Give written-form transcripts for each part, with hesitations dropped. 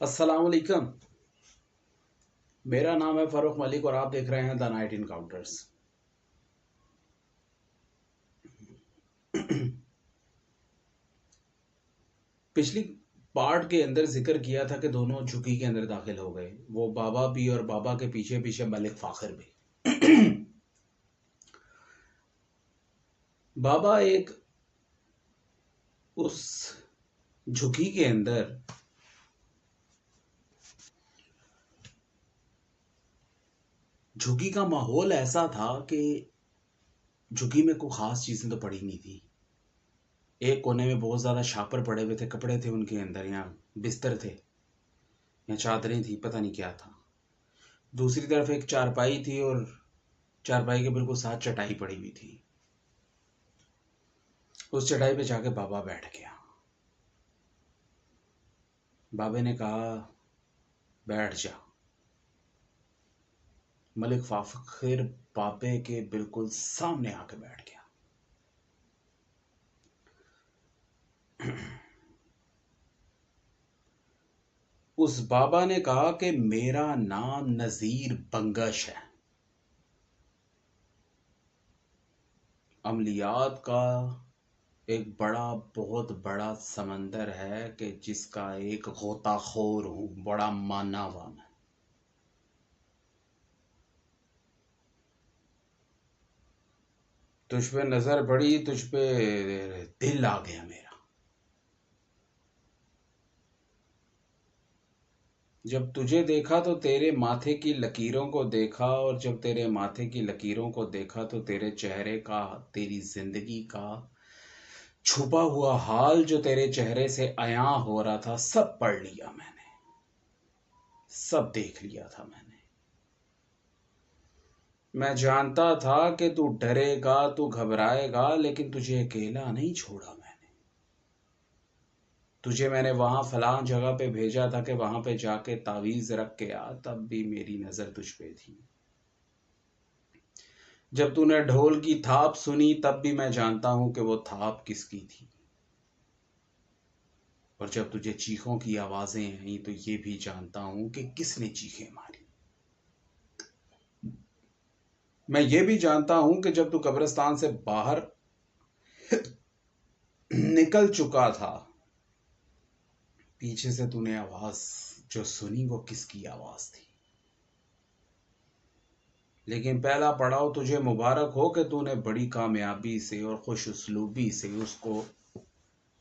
السلام علیکم. میرا نام ہے فاروق ملک اور آپ دیکھ رہے ہیں دا نائٹ انکاؤنٹرز. پچھلی پارٹ کے اندر ذکر کیا تھا کہ دونوں جھکی کے اندر داخل ہو گئے، وہ بابا بھی اور بابا کے پیچھے پیچھے ملک فاخر بھی. بابا ایک اس جھکی کے اندر جھکی کا ماحول ایسا تھا کہ جھکی میں کوئی خاص چیزیں تو پڑی نہیں تھی. ایک کونے میں بہت زیادہ شاپر پڑے ہوئے تھے، کپڑے تھے ان کے اندر، یا بستر تھے یا چادریں تھی، پتہ نہیں کیا تھا. دوسری طرف ایک چارپائی تھی اور چارپائی کے بالکل ساتھ چٹائی پڑی ہوئی تھی. اس چٹائی پہ جا کے بابا بیٹھ گیا. بابے نے کہا بیٹھ جا. ملک فاخر بابے کے بالکل سامنے آ کے بیٹھ گیا. اس بابا نے کہا کہ میرا نام نذیر بنگش ہے. عملیات کا ایک بہت بڑا سمندر ہے کہ جس کا ایک غوطہ خور ہوں، بڑا ماناوا میں. تجھ پہ نظر پڑی، تجھ پہ دل آ گیا میرا. جب تجھے دیکھا تو تیرے ماتھے کی لکیروں کو دیکھا، اور جب تیرے ماتھے کی لکیروں کو دیکھا تو تیرے چہرے کا، تیری زندگی کا چھپا ہوا حال جو تیرے چہرے سے عیاں ہو رہا تھا، سب پڑھ لیا میں نے، سب دیکھ لیا تھا میں نے. میں جانتا تھا کہ تو ڈرے گا، تو گھبرائے گا، لیکن تجھے اکیلا نہیں چھوڑا میں نے. تجھے میں نے وہاں فلاں جگہ پہ بھیجا تھا کہ وہاں پہ جا کے تعویذ رکھ کے آ، تب بھی میری نظر تجھ پہ تھی. جب تو نے ڈھول کی تھاپ سنی تب بھی میں جانتا ہوں کہ وہ تھاپ کس کی تھی. اور جب تجھے چیخوں کی آوازیں آئیں تو یہ بھی جانتا ہوں کہ کس نے چیخیں ماری. میں یہ بھی جانتا ہوں کہ جب تو قبرستان سے باہر نکل چکا تھا، پیچھے سے تو نے آواز جو سنی وہ کس کی آواز تھی. لیکن پہلا پڑاؤ تجھے مبارک ہو کہ تو نے بڑی کامیابی سے اور خوش اسلوبی سے اس کو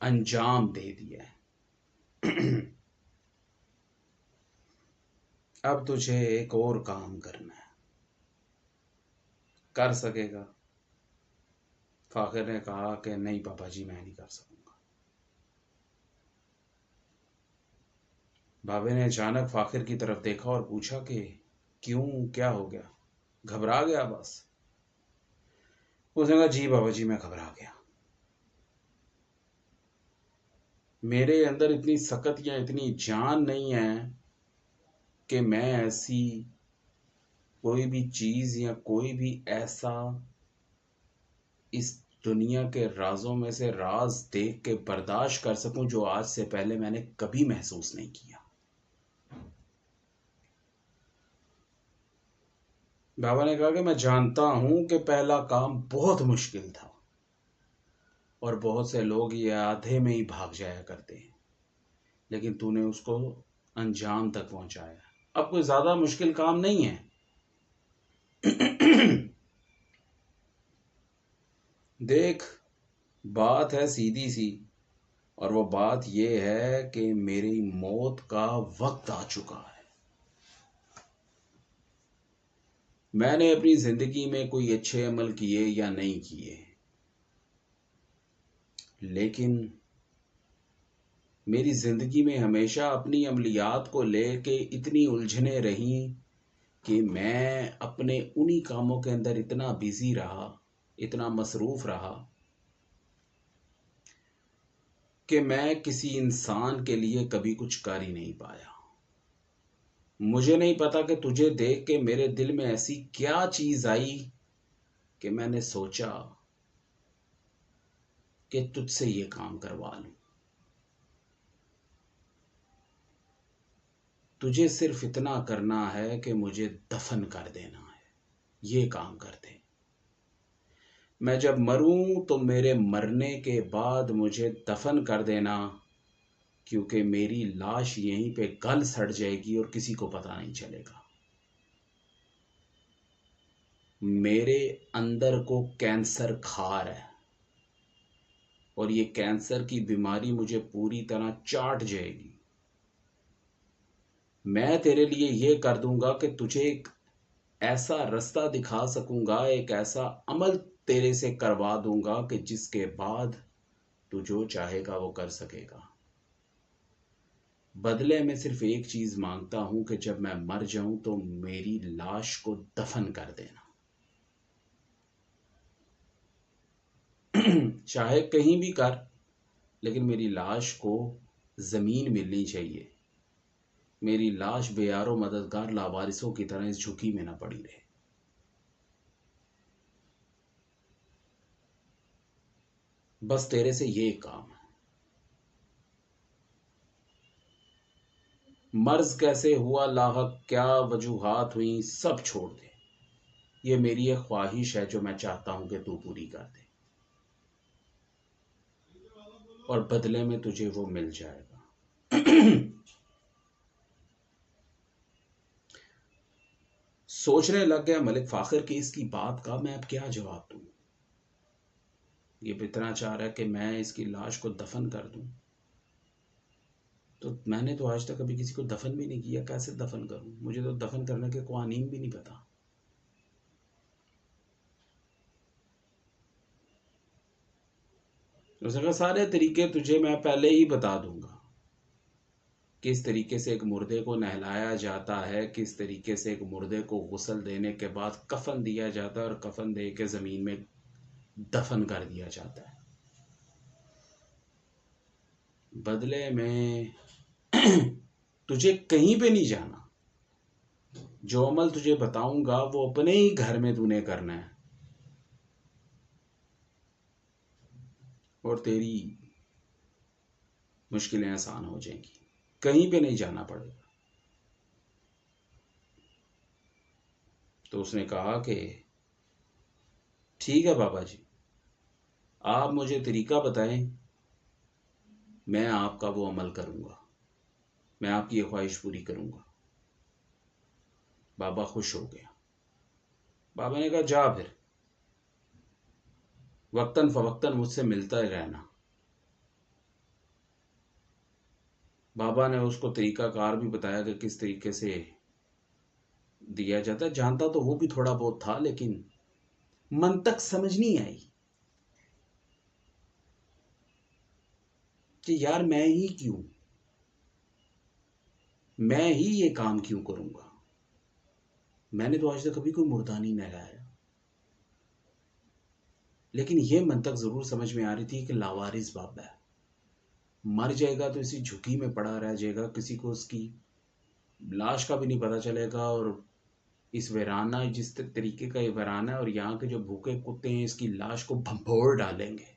انجام دے دیا ہے. اب تجھے ایک اور کام کرنا ہے. کر سکے گا؟ فاخر نے کہا کہ نہیں پاپا جی، میں نہیں کر سکوں گا. بابے نے اچانک فاخر کی طرف دیکھا اور پوچھا کہ کیوں، کیا ہو گیا؟ گھبرا گیا بس؟ اس نے کہا جی بابا جی، میں گھبرا گیا. میرے اندر اتنی سکت یا اتنی جان نہیں ہے کہ میں ایسی کوئی بھی چیز یا کوئی بھی ایسا اس دنیا کے رازوں میں سے راز دیکھ کے برداشت کر سکوں جو آج سے پہلے میں نے کبھی محسوس نہیں کیا. بابا نے کہا کہ میں جانتا ہوں کہ پہلا کام بہت مشکل تھا اور بہت سے لوگ یہ آدھے میں ہی بھاگ جایا کرتے ہیں، لیکن تو نے اس کو انجام تک پہنچایا. اب کوئی زیادہ مشکل کام نہیں ہے. دیکھ، بات ہے سیدھی سی، اور وہ بات یہ ہے کہ میری موت کا وقت آ چکا ہے. میں نے اپنی زندگی میں کوئی اچھے عمل کیے یا نہیں کیے، لیکن میری زندگی میں ہمیشہ اپنی عملیات کو لے کے اتنی الجھنیں رہیں کہ میں اپنے انہی کاموں کے اندر اتنا بیزی رہا، اتنا مصروف رہا کہ میں کسی انسان کے لیے کبھی کچھ کر ہی نہیں پایا. مجھے نہیں پتا کہ تجھے دیکھ کے میرے دل میں ایسی کیا چیز آئی کہ میں نے سوچا کہ تجھ سے یہ کام کروا لوں. تجھے صرف اتنا کرنا ہے کہ مجھے دفن کر دینا ہے، یہ کام کر دے۔ میں جب مروں تو میرے مرنے کے بعد مجھے دفن کر دینا، کیونکہ میری لاش یہیں پہ گل سڑ جائے گی اور کسی کو پتہ نہیں چلے گا۔ میرے اندر کو کینسر کھا رہا ہے اور یہ کینسر کی بیماری مجھے پوری طرح چاٹ جائے گی۔ میں تیرے لیے یہ کر دوں گا کہ تجھے ایک ایسا رستہ دکھا سکوں گا، ایک ایسا عمل تیرے سے کروا دوں گا کہ جس کے بعد تو جو چاہے گا وہ کر سکے گا۔ بدلے میں صرف ایک چیز مانگتا ہوں کہ جب میں مر جاؤں تو میری لاش کو دفن کر دینا، چاہے کہیں بھی کر، لیکن میری لاش کو زمین ملنی چاہیے، میری لاش بے یار و مددگار لاوارثوں کی طرح اس جھکی میں نہ پڑی رہے۔ بس تیرے سے یہ کام ہے۔ مرض کیسے ہوا، لاحق کیا وجوہات ہوئیں، سب چھوڑ دے۔ یہ میری ایک خواہش ہے جو میں چاہتا ہوں کہ تو پوری کر دے، اور بدلے میں تجھے وہ مل جائے گا۔ سوچنے لگ گیا ملک فاخر کہ اس کی بات کا میں اب کیا جواب دوں۔ یہ اتنا چاہ رہا ہے کہ میں اس کی لاش کو دفن کر دوں، تو میں نے تو آج تک کبھی کسی کو دفن بھی نہیں کیا، کیسے دفن کروں؟ مجھے تو دفن کرنے کے قوانین بھی نہیں پتا۔ اس نے کہا سارے طریقے تجھے میں پہلے ہی بتا دوں گا، کس طریقے سے ایک مردے کو نہلایا جاتا ہے، کس طریقے سے ایک مردے کو غسل دینے کے بعد کفن دیا جاتا ہے اور کفن دے کے زمین میں دفن کر دیا جاتا ہے۔ بدلے میں تجھے کہیں پہ نہیں جانا، جو عمل تجھے بتاؤں گا وہ اپنے ہی گھر میں تو نے کرنا ہے، اور تیری مشکلیں آسان ہو جائیں گی، کہیں پہ نہیں جانا پڑے گا۔ تو اس نے کہا کہ ٹھیک ہے بابا جی، آپ مجھے طریقہ بتائیں، میں آپ کا وہ عمل کروں گا، میں آپ کی یہ خواہش پوری کروں گا۔ بابا خوش ہو گیا۔ بابا نے کہا جا پھر، وقتاً فوقتاً مجھ سے ملتا ہی رہنا۔ بابا نے اس کو طریقہ کار بھی بتایا کہ کس طریقے سے دیا جاتا ہے، جانتا تو وہ بھی تھوڑا بہت تھا، لیکن منطق سمجھ نہیں آئی کہ یار میں ہی کیوں، میں ہی یہ کام کیوں کروں گا؟ میں نے تو آج تک کبھی کوئی مردہ نہیں نہلایا، لیکن یہ منطق ضرور سمجھ میں آ رہی تھی کہ لاوارث بابا ہے، مر جائے گا تو اسی جھکی میں پڑا رہ جائے گا، کسی کو اس کی لاش کا بھی نہیں پتا چلے گا، اور اس ویرانہ، جس طریقے کا یہ ویرانہ ہے اور یہاں کے جو بھوکے کتے ہیں اس کی لاش کو بھمبھوڑ ڈالیں گے۔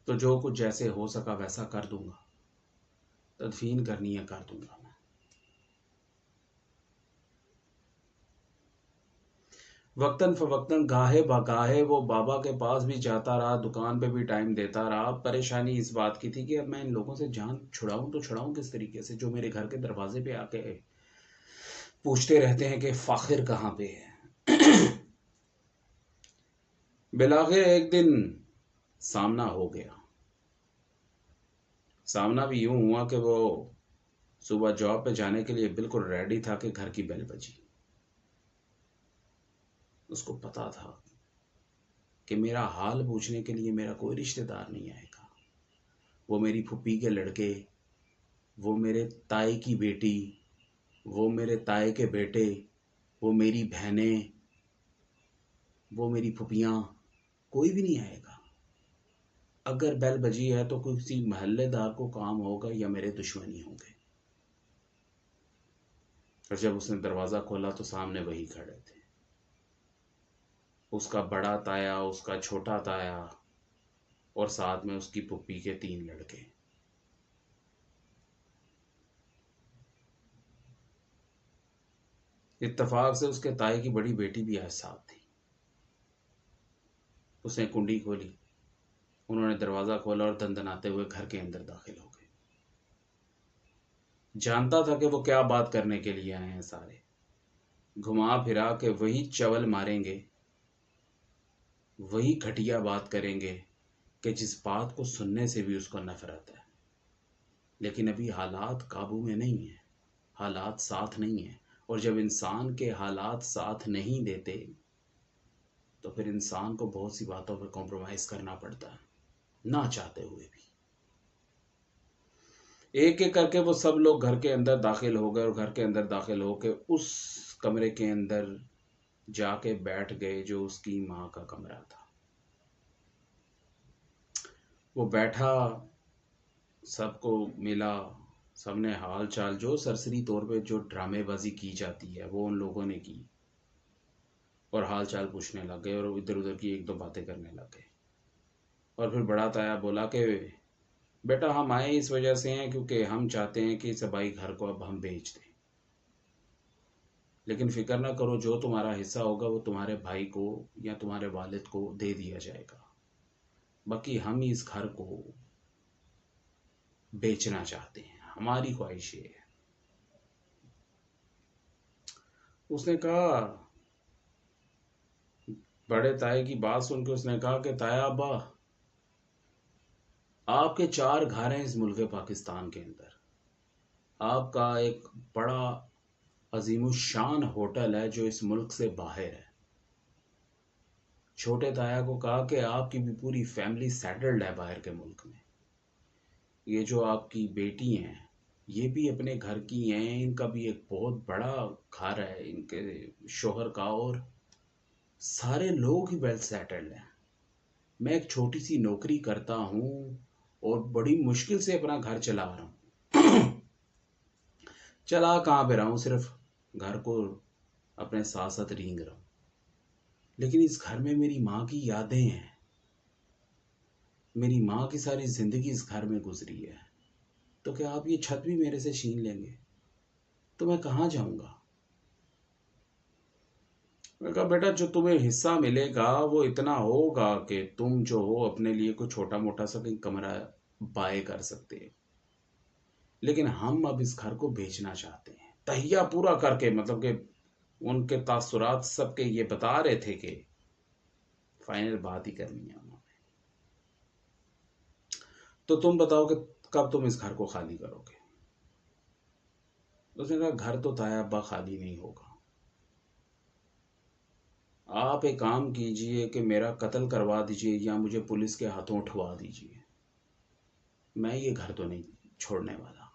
تو جو کچھ جیسے ہو سکا ویسا کر دوں گا، تدفین کرنی ہے کر دوں گا میں۔ وقتاً فوقتاً گاہے بگاہے وہ بابا کے پاس بھی جاتا رہا، دکان پہ بھی ٹائم دیتا رہا۔ پریشانی اس بات کی تھی کہ اب میں ان لوگوں سے جان چھڑاؤں تو چھڑاؤں کس طریقے سے، جو میرے گھر کے دروازے پہ آ کے پوچھتے رہتے ہیں کہ فاخر کہاں پہ ہے۔ بالآخر ایک دن سامنا ہو گیا۔ سامنا بھی یوں ہوا کہ وہ صبح جاب پہ جانے کے لیے بالکل ریڈی تھا کہ گھر کی بیل بجی۔ اس کو پتا تھا کہ میرا حال پوچھنے کے لیے میرا کوئی رشتہ دار نہیں آئے گا، وہ میری پھپھی کے لڑکے، وہ میرے تائی کی بیٹی، وہ میرے تائی کے بیٹے، وہ میری بہنیں، وہ میری پھپھیاں، کوئی بھی نہیں آئے گا۔ اگر بیل بجی ہے تو کسی محلے دار کو کام ہوگا یا میرے دشمنی ہوں گے۔ اور جب اس نے دروازہ کھولا تو سامنے وہی کھڑے تھے، اس کا بڑا تایا، اس کا چھوٹا تایا، اور ساتھ میں اس کی پھپھی کے 3 لڑکے۔ اتفاق سے اس کے تائی کی بڑی بیٹی بھی آج ساتھ تھی. اس نے کنڈی کھولی، انہوں نے دروازہ کھولا اور دندناتے ہوئے گھر کے اندر داخل ہو گئے. جانتا تھا کہ وہ کیا بات کرنے کے لیے آئے ہیں. سارے گھما پھرا کے وہی چول ماریں گے، وہی گھٹیا بات کریں گے کہ جس بات کو سننے سے بھی اس کو نفرت ہے. لیکن ابھی حالات قابو میں نہیں ہیں، حالات ساتھ نہیں ہیں. اور جب انسان کے حالات ساتھ نہیں دیتے تو پھر انسان کو بہت سی باتوں پہ کمپرومائز کرنا پڑتا ہے، نہ چاہتے ہوئے بھی. ایک ایک کر کے وہ سب لوگ گھر کے اندر داخل ہو گئے، اور گھر کے اندر داخل ہو کے اس کمرے کے اندر جا کے بیٹھ گئے جو اس کی ماں کا کمرہ تھا. وہ بیٹھا، سب کو ملا، سب نے حال چال جو سرسری طور پہ جو ڈرامے بازی کی جاتی ہے وہ ان لوگوں نے کی، اور حال چال پوچھنے لگ گئے اور ادھر ادھر کی ایک دو باتیں کرنے لگ گئے. اور پھر بڑا تایا بولا کہ بیٹا ہم آئے اس وجہ سے ہیں کیونکہ ہم چاہتے ہیں کہ سبائی گھر کو اب ہم بیچ دیں، لیکن فکر نہ کرو، جو تمہارا حصہ ہوگا وہ تمہارے بھائی کو یا تمہارے والد کو دے دیا جائے گا. باقی ہم اس گھر کو بیچنا چاہتے ہیں، ہماری خواہش یہ ہے. اس نے کہا، بڑے تائے کی بات سن کے اس نے کہا کہ تایا ابا، آپ کے 4 گھر ہیں اس ملک پاکستان کے اندر، آپ کا ایک بڑا عظیم الشان ہوٹل ہے جو اس ملک سے باہر ہے. چھوٹے تایا کو کہا کہ آپ کی بھی پوری فیملی سیٹلڈ ہے باہر کے ملک میں. یہ جو آپ کی بیٹی ہیں یہ بھی اپنے گھر کی ہیں، ان کا بھی ایک بہت بڑا گھر ہے ان کے شوہر کا، اور سارے لوگ ہی ویل سیٹلڈ ہیں. میں ایک چھوٹی سی نوکری کرتا ہوں اور بڑی مشکل سے اپنا گھر چلا رہا ہوں. چلا کہاں پہ رہا ہوں، صرف گھر کو اپنے ساتھ ساتھ رینگ رہا ہوں. لیکن اس گھر میں میری ماں کی یادیں ہیں، میری ماں کی ساری زندگی اس گھر میں گزری ہے. تو کیا آپ یہ چھت بھی میرے سے چھین لیں گے تو میں کہاں جاؤں گا؟ میں کہا بیٹا جو تمہیں حصہ ملے گا وہ اتنا ہوگا کہ تم جو ہو اپنے لیے کوئی چھوٹا موٹا سا کہیں کمرہ بائے کر سکتے. لیکن ہم اب اس گھر کو بیچنا چاہتے ہیں. تہیہ پورا کر کے، مطلب کہ ان کے تاثرات سب کے یہ بتا رہے تھے کہ فائنل بات ہی کرنی ہے انہوں نے. تو تم بتاؤ کہ کب تم اس گھر کو خالی کرو گے؟ اس نے کہا گھر تو تایا ابا خالی نہیں ہوگا، آپ ایک کام کیجئے کہ میرا قتل کروا دیجئے یا مجھے پولیس کے ہاتھوں اٹھوا دیجئے، میں یہ گھر تو نہیں چھوڑنے والا.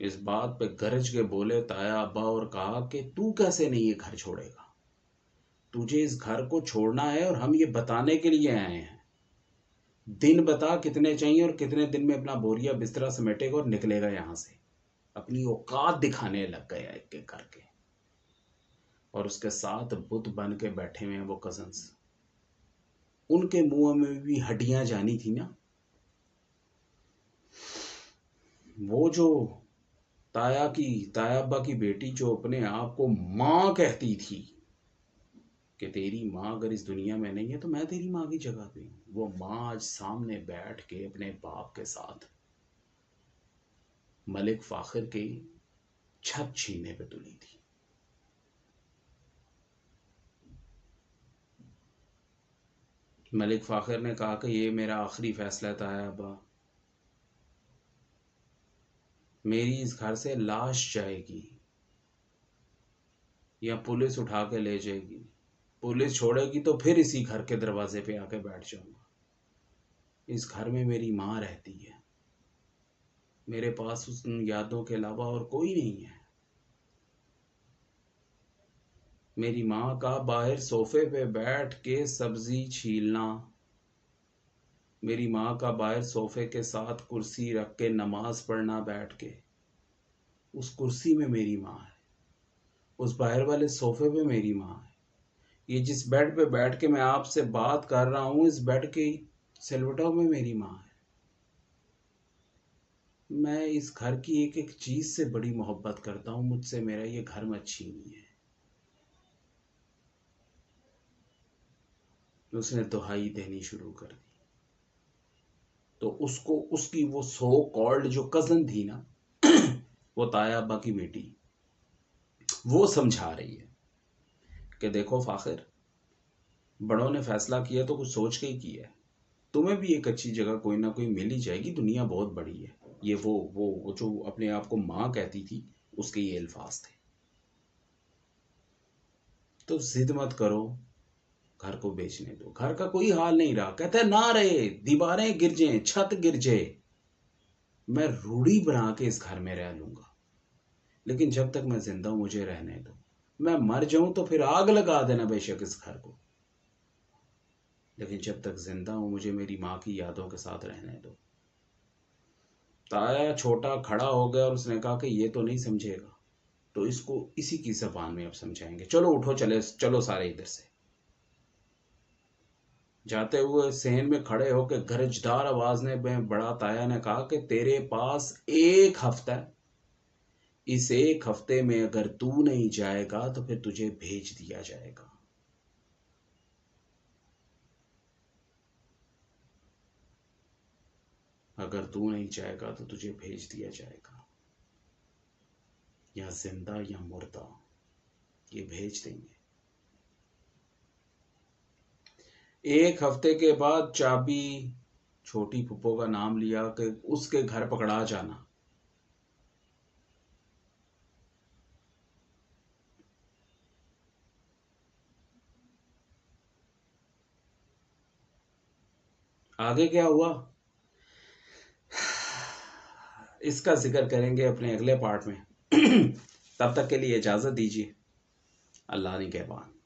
اس بات پہ گرج کے بولے تایا ابا اور کہا کہ تو کیسے نہیں یہ گھر چھوڑے گا؟ تجھے اس گھر کو چھوڑنا ہے اور ہم یہ بتانے کے لیے آئے ہیں. دن بتا کتنے چاہیے اور کتنے دن میں اپنا بوریا بسترا سمیٹے گا اور نکلے گا یہاں سے. اپنی اوقات دکھانے لگ گیا ایک ایک کر کے. اور اس کے ساتھ بت بن کے بیٹھے ہوئے ہیں وہ کزنس. ان کے منہ میں بھی ہڈیاں جانی تھی نا. وہ جو تایا ابا کی بیٹی جو اپنے آپ کو ماں کہتی تھی کہ تیری ماں اگر اس دنیا میں نہیں ہے تو میں تیری ماں کی جگہ پہ ہوں، وہ ماں آج سامنے بیٹھ کے اپنے باپ کے ساتھ ملک فاخر کی چھت چھیننے پہ تلی تھی. ملک فاخر نے کہا کہ یہ میرا آخری فیصلہ تھا ابا، میری اس گھر سے لاش جائے گی یا پولیس اٹھا کے لے جائے گی. پولیس چھوڑے گی تو پھر اسی گھر کے دروازے پہ آ کے بیٹھ جاؤں گا. اس گھر میں میری ماں رہتی ہے، میرے پاس اس یادوں کے علاوہ اور کوئی نہیں ہے. میری ماں کا باہر صوفے پہ بیٹھ کے سبزی چھیلنا، میری ماں کا باہر صوفے کے ساتھ کرسی رکھ کے نماز پڑھنا بیٹھ کے، اس کرسی میں میری ماں ہے. اس باہر والے صوفے پہ میری ماں ہے. یہ جس بیڈ پہ بیٹھ کے میں آپ سے بات کر رہا ہوں اس بیڈ کے سلوٹوں میں میری ماں ہے. میں اس گھر کی ایک ایک چیز سے بڑی محبت کرتا ہوں، مجھ سے میرا یہ گھر مت چھینیے۔ اس نے دہائی دینی شروع کر دی۔ تو اس کو اس کی وہ سو کالڈ جو کزن تھی نا، وہ تایا ابا کی بیٹی، وہ سمجھا رہی ہے کہ دیکھو فاخر، بڑوں نے فیصلہ کیا تو کچھ سوچ کے ہی کیا ہے، تمہیں بھی ایک اچھی جگہ کوئی نہ کوئی مل ہی جائے گی، دنیا بہت بڑی ہے۔ یہ وہ جو اپنے آپ کو ماں کہتی تھی، اس کے یہ الفاظ تھے۔ تو ضد مت کرو، گھر کو بیچنے دو، گھر کا کوئی حال نہیں رہا، کہتا ہے نہ رہے، دیواریں گر جائیں، چھت گر جائے، میں روڑی بنا کے اس گھر میں رہ لوں گا، لیکن جب تک میں زندہ ہوں مجھے رہنے دو، میں مر جاؤں تو پھر آگ لگا دینا بے شک اس گھر کو، لیکن جب تک زندہ ہوں مجھے میری ماں کی یادوں کے ساتھ رہنے دو۔ تایا چھوٹا کھڑا ہو گیا اور اس نے کہا کہ یہ تو نہیں سمجھے گا، تو اس کو اسی کی زبان میں اب سمجھائیں گے۔ چلو اٹھو، چلو سارے ادھر سے۔ جاتے ہوئے صحن میں کھڑے ہو کے گرجدار آواز نے بڑا تایا نے کہا کہ تیرے پاس ایک ہفتہ ہے، اس ایک ہفتے میں اگر تو نہیں جائے گا تو پھر تجھے بھیج دیا جائے گا۔ اگر تو نہیں جائے گا تو تجھے بھیج دیا جائے گا، یا زندہ یا مردہ، یہ بھیج دیں گے۔ ایک ہفتے کے بعد چابی چھوٹی پھپھو کا نام لیا کہ اس کے گھر پکڑا جانا۔ آگے کیا ہوا اس کا ذکر کریں گے اپنے اگلے پارٹ میں۔ تب تک کے لیے اجازت دیجیے، اللہ نگہبان۔